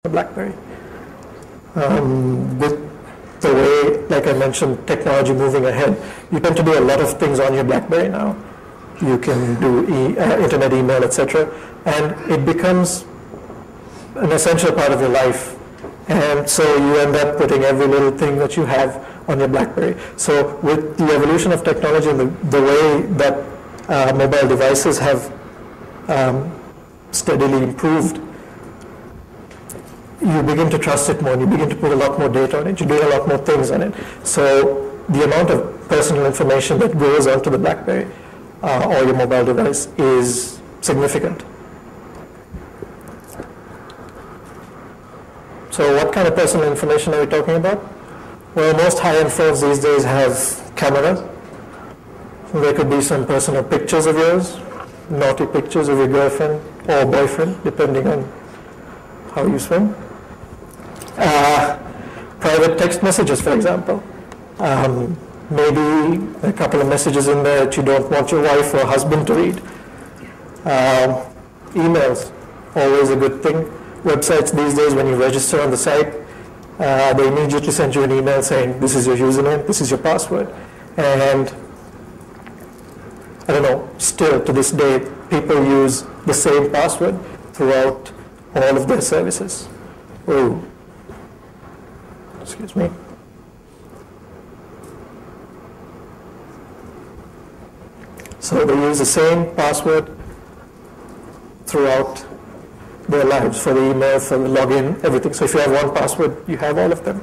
the BlackBerry. With the way, like I mentioned, technology moving ahead, you tend to do a lot of things on your BlackBerry now. You can do internet, email, etc., and it becomes an essential part of your life. And so you end up putting every little thing that you have on your BlackBerry. So with the evolution of technology and the way that mobile devices have steadily improved, you begin to trust it more, and you begin to put a lot more data on it, you do a lot more things on it. So the amount of personal information that goes onto the BlackBerry or your mobile device is significant. So what kind of personal information are we talking about? Well, most high-end phones these days have cameras. There could be some personal pictures of yours, naughty pictures of your girlfriend or boyfriend, depending on how you swim. Private text messages, for example. Maybe a couple of messages in there that you don't want your wife or husband to read. Emails, always a good thing. Websites these days, when you register on the site, they immediately send you an email saying, this is your username, this is your password. And I don't know, still to this day, people use the same password throughout all of their services. Oh, excuse me. So they use the same password throughout their lives, for the email, for the login, everything. So if you have one password, you have all of them.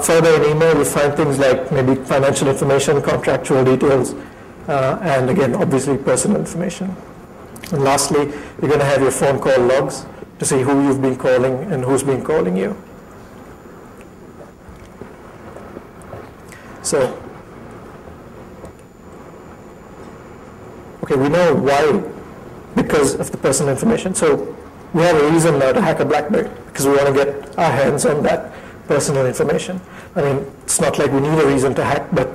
Further in email, you'll find things like maybe financial information, contractual details, and again, obviously personal information. And lastly, you're going to have your phone call logs to see who you've been calling and who's been calling you. So, okay, we know why, because of the personal information. So we have a reason now to hack a BlackBerry, because we want to get our hands on that personal information. I mean, it's not like we need a reason to hack, but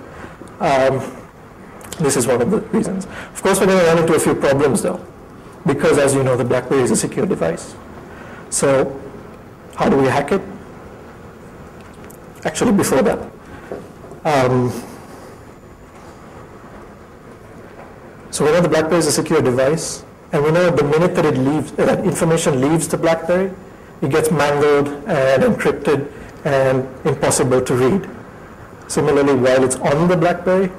this is one of the reasons. Of course, we're going to run into a few problems, though, because, as you know, the BlackBerry is a secure device. So how do we hack it? Actually, before that, so we know the BlackBerry is a secure device, and we know the minute that it leaves, that information leaves the BlackBerry, it gets mangled and encrypted and impossible to read. Similarly, while it's on the BlackBerry,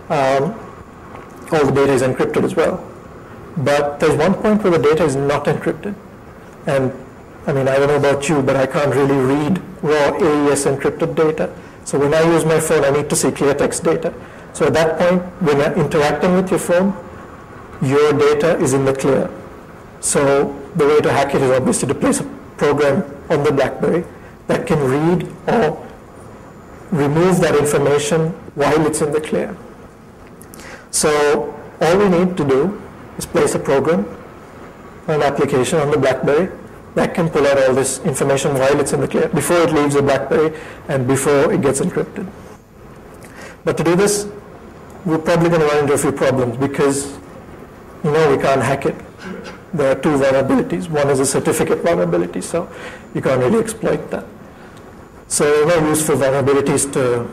all the data is encrypted as well. But there's one point where the data is not encrypted. And I mean, I don't know about you, but I can't really read raw AES encrypted data. So when I use my phone, I need to see clear text data. So at that point, when you're interacting with your phone, your data is in the clear. So the way to hack it is obviously to place a program on the BlackBerry that can read or remove that information while it's in the clear. So all we need to do is place a program, an application on the BlackBerry that can pull out all this information while it's in the clear, before it leaves the BlackBerry and before it gets encrypted. But to do this, we're probably going to run into a few problems because, you know, we can't hack it. There are two vulnerabilities. One is a certificate vulnerability, so you can't really exploit that. So there are no useful vulnerabilities to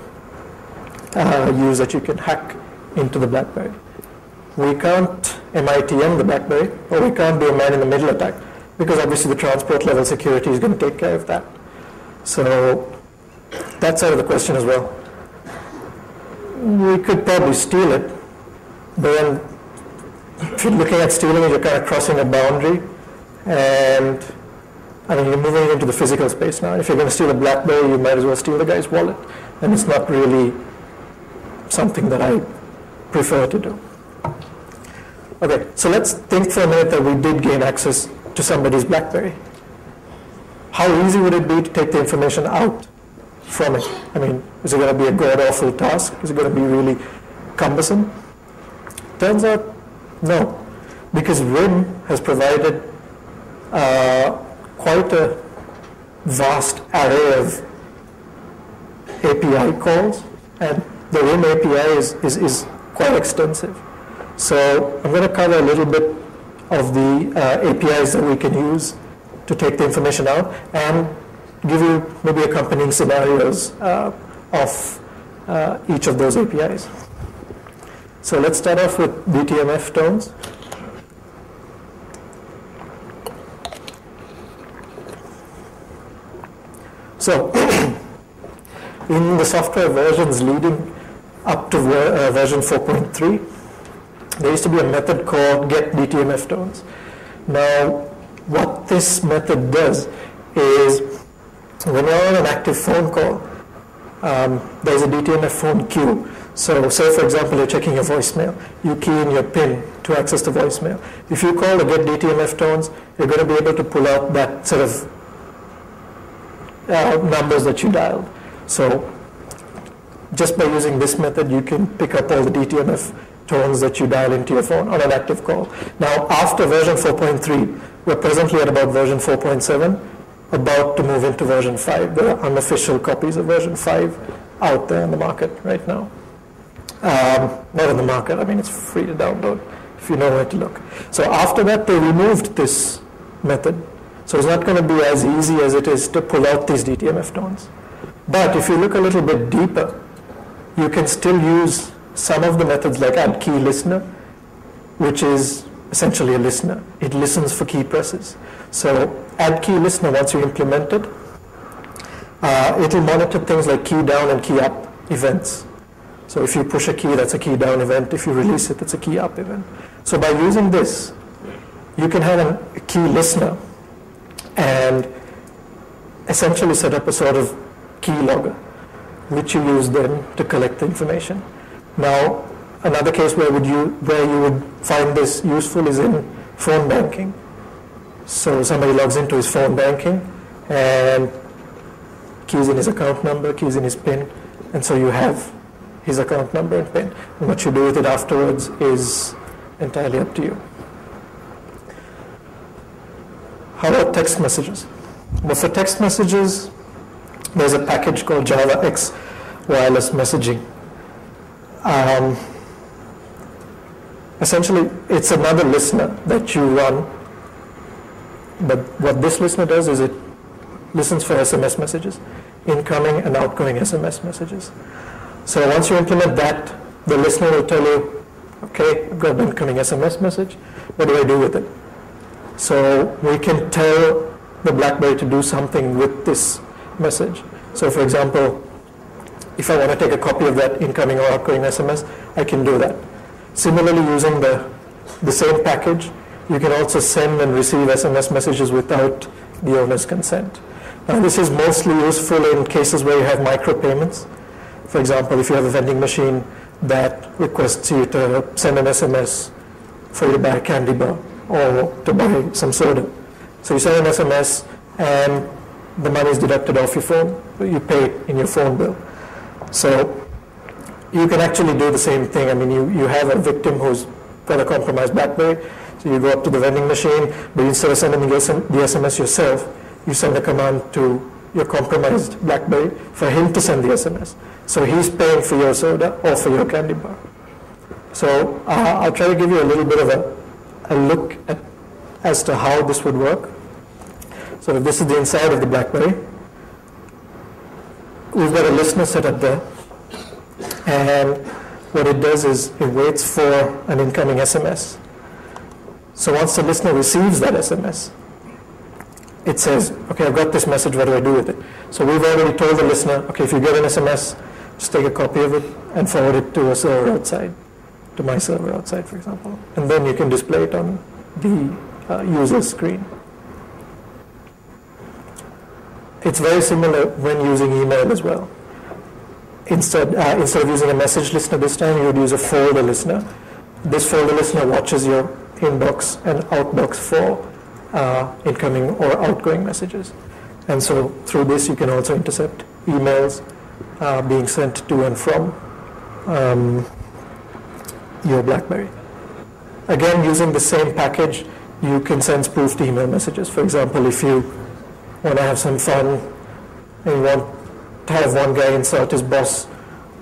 use that you can hack into the BlackBerry. We can't MITM the BlackBerry, or we can't do a man-in-the-middle attack, because obviously the transport level security is going to take care of that. So that's out of the question as well. We could probably steal it, but then if you're looking at stealing it, you're kind of crossing a boundary, and I mean, you're moving into the physical space now. If you're going to steal a BlackBerry, you might as well steal the guy's wallet, and it's not really something that I prefer to do. Okay, so let's think for a minute that we did gain access to somebody's BlackBerry. How easy would it be to take the information out from it? I mean, is it going to be a god-awful task? Is it going to be really cumbersome? Turns out, no, because RIM has provided quite a vast array of API calls, and the RIM API is quite extensive. So I'm going to cover a little bit of the APIs that we can use to take the information out and give you maybe accompanying scenarios of each of those APIs. So let's start off with DTMF tones. So in the software versions leading up to version 4.3, there used to be a method called getDTMFTones. Now, what this method does is when you're on an active phone call, there's a DTMF phone queue. So say, for example, you're checking your voicemail. You key in your PIN to access the voicemail. If you call the getDTMFTones, you're going to be able to pull out that set of numbers that you dialed. So just by using this method, you can pick up all the DTMF tones that you dial into your phone on an active call. Now, after version 4.3, we're presently at about version 4.7, about to move into version 5. There are unofficial copies of version 5 out there in the market right now. Not in the market, I mean, it's free to download if you know where to look. So after that, they removed this method. So it's not going to be as easy as it is to pull out these DTMF tones. But if you look a little bit deeper, you can still use some of the methods like add key listener, which is essentially a listener. It listens for key presses. So add key listener, once you implement it, it'll monitor things like key down and key up events. So if you push a key, that's a key down event. If you release it, it's a key up event. So by using this, you can have a key listener and essentially set up a sort of key logger, which you use then to collect the information. Now, another case where you would find this useful is in phone banking. So somebody logs into his phone banking and keys in his account number, keys in his PIN, and so you have his account number and PIN. And what you do with it afterwards is entirely up to you. How about text messages? Well, for text messages, there's a package called JavaX Wireless Messaging. Essentially, it's another listener that you run, but what this listener does is it listens for SMS messages, incoming and outgoing SMS messages. So once you implement that, the listener will tell you, okay, I've got an incoming SMS message, what do I do with it? So we can tell the BlackBerry to do something with this message. So for example, if I want to take a copy of that incoming or outgoing SMS, I can do that. Similarly, using the same package, you can also send and receive SMS messages without the owner's consent. Now, this is mostly useful in cases where you have micropayments. For example, if you have a vending machine that requests you to send an SMS for you to buy a candy bar or to buy some soda. So you send an SMS and the money is deducted off your phone, you pay it in your phone bill. So you can actually do the same thing. I mean, you have a victim who's got a compromised BlackBerry, so you go up to the vending machine, but instead of sending the SMS yourself, you send a command to your compromised BlackBerry for him to send the SMS. So he's paying for your soda or for your candy bar. So I'll try to give you a little bit of a look as to how this would work. So this is the inside of the BlackBerry. We've got a listener set up there. And what it does is it waits for an incoming SMS. So once the listener receives that SMS, it says, okay, I've got this message, what do I do with it? So we've already told the listener, okay, if you get an SMS, just take a copy of it and forward it to a server outside, to my server outside, for example. And then you can display it on the user's screen. It's very similar when using email as well. Instead of using a message listener this time, you would use a folder listener. This folder listener watches your inbox and outbox for incoming or outgoing messages. And so through this, you can also intercept emails being sent to and from your BlackBerry. Again, using the same package, you can send spoofed email messages. For example, if you want to have some fun and you want to have one guy insult his boss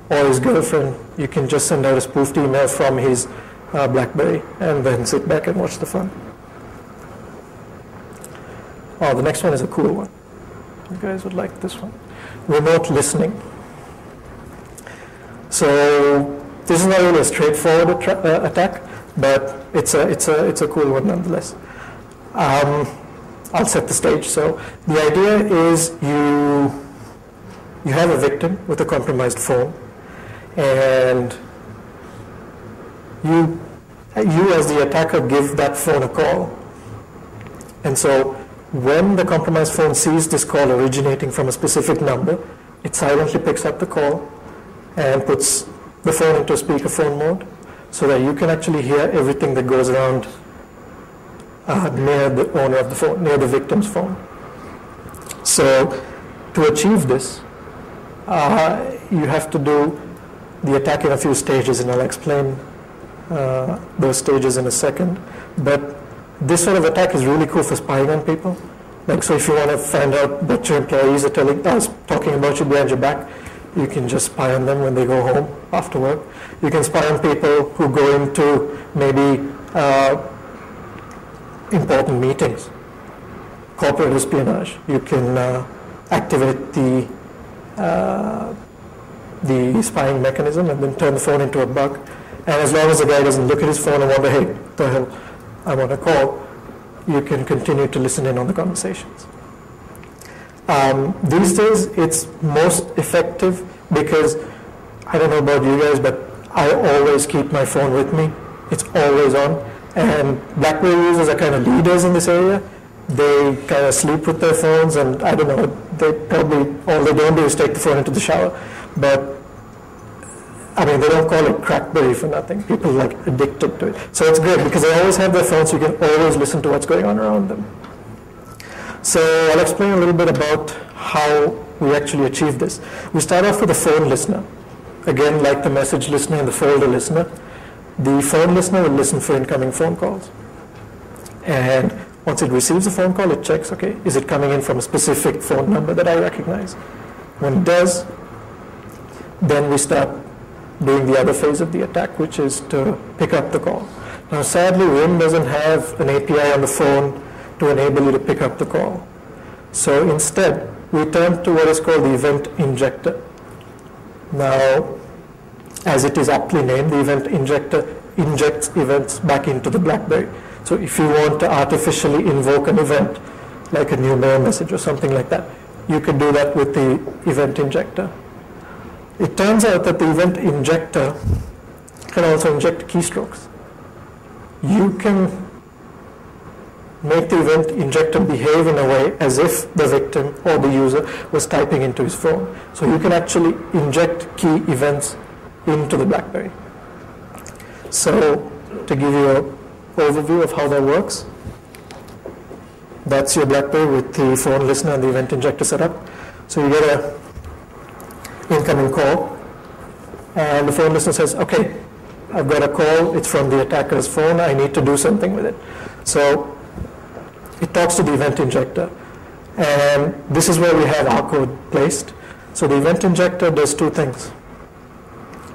or his girlfriend, you can just send out a spoofed email from his BlackBerry and then sit back and watch the fun. Oh, the next one is a cool one. You guys would like this one. Remote listening. So this is not really a straightforward attack, but it's a cool one nonetheless. I'll set the stage. So the idea is you have a victim with a compromised phone, and you as the attacker give that phone a call. And so when the compromised phone sees this call originating from a specific number, it silently picks up the call and puts the phone into speakerphone mode so that you can actually hear everything that goes around near the owner of the phone, near the victim's phone. So to achieve this, you have to do the attack in a few stages, and I'll explain those stages in a second. But this sort of attack is really cool for spying on people. Like, so if you want to find out what your employees are talking about you behind your back, you can just spy on them when they go home after work. You can spy on people who go into maybe important meetings, corporate espionage. You can activate the spying mechanism and then turn the phone into a bug. And as long as the guy doesn't look at his phone and wonder, hey, what the hell, I'm on a call, you can continue to listen in on the conversations. These days, it's most effective because, I don't know about you guys, but I always keep my phone with me. It's always on. And BlackBerry users are kind of leaders in this area. They kind of sleep with their phones, and I don't know, they probably, all they don't do is take the phone into the shower. But I mean, they don't call it Crackberry for nothing. People are like addicted to it. So it's great because they always have their phones, so you can always listen to what's going on around them. So I'll explain a little bit about how we actually achieve this. We start off with a phone listener. Again, like the message listener and the folder listener, the phone listener will listen for incoming phone calls. And once it receives a phone call, it checks, okay, is it coming in from a specific phone number that I recognize? When it does, then we start doing the other phase of the attack, which is to pick up the call. Now, sadly, RIM doesn't have an API on the phone to enable you to pick up the call. So instead, we turn to what is called the event injector. Now, as it is aptly named, the event injector injects events back into the BlackBerry. So if you want to artificially invoke an event, like a new mail message or something like that, you can do that with the event injector. It turns out that the event injector can also inject keystrokes. You can make the event injector behave in a way as if the victim or the user was typing into his phone. So you can actually inject key events into the BlackBerry. So to give you an overview of how that works, that's your BlackBerry with the phone listener and the event injector set up. So you get a incoming call, and the phone listener says, okay, I've got a call, it's from the attacker's phone, I need to do something with it. So it talks to the event injector, and this is where we have our code placed. So the event injector does two things.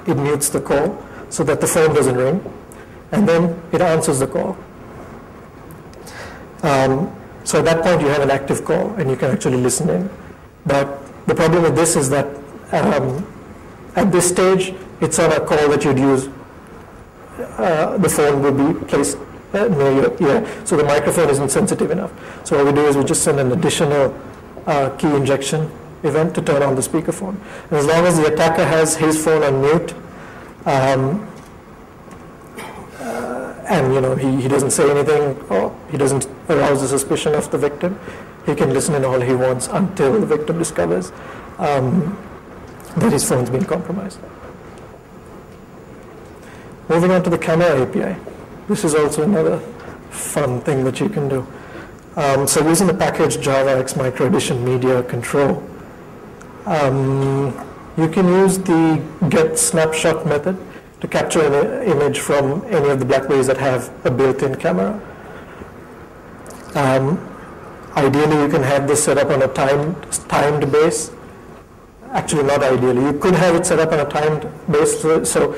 It mutes the call so that the phone doesn't ring, and then it answers the call. So at that point you have an active call and you can actually listen in. But the problem with this is that at this stage, it's on a call that you'd use. The phone will be placed near your ear, so the microphone isn't sensitive enough. So what we do is we just send an additional key injection event to turn on the speakerphone. And as long as the attacker has his phone on mute, and he doesn't say anything, or he doesn't arouse the suspicion of the victim, he can listen in all he wants until the victim discovers that his phone's been compromised. Moving on to the camera API. This is also another fun thing that you can do. So using the package Java X Micro Edition Media Control, you can use the get snapshot method to capture an image from any of the BlackBerries that have a built-in camera. Ideally, you can have this set up on a timed base. Actually, not ideally. You could have it set up on a timed base, so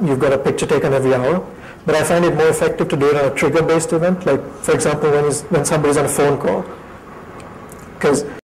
you've got a picture taken every hour. But I find it more effective to do it on a trigger-based event. Like, for example, when somebody's on a phone call because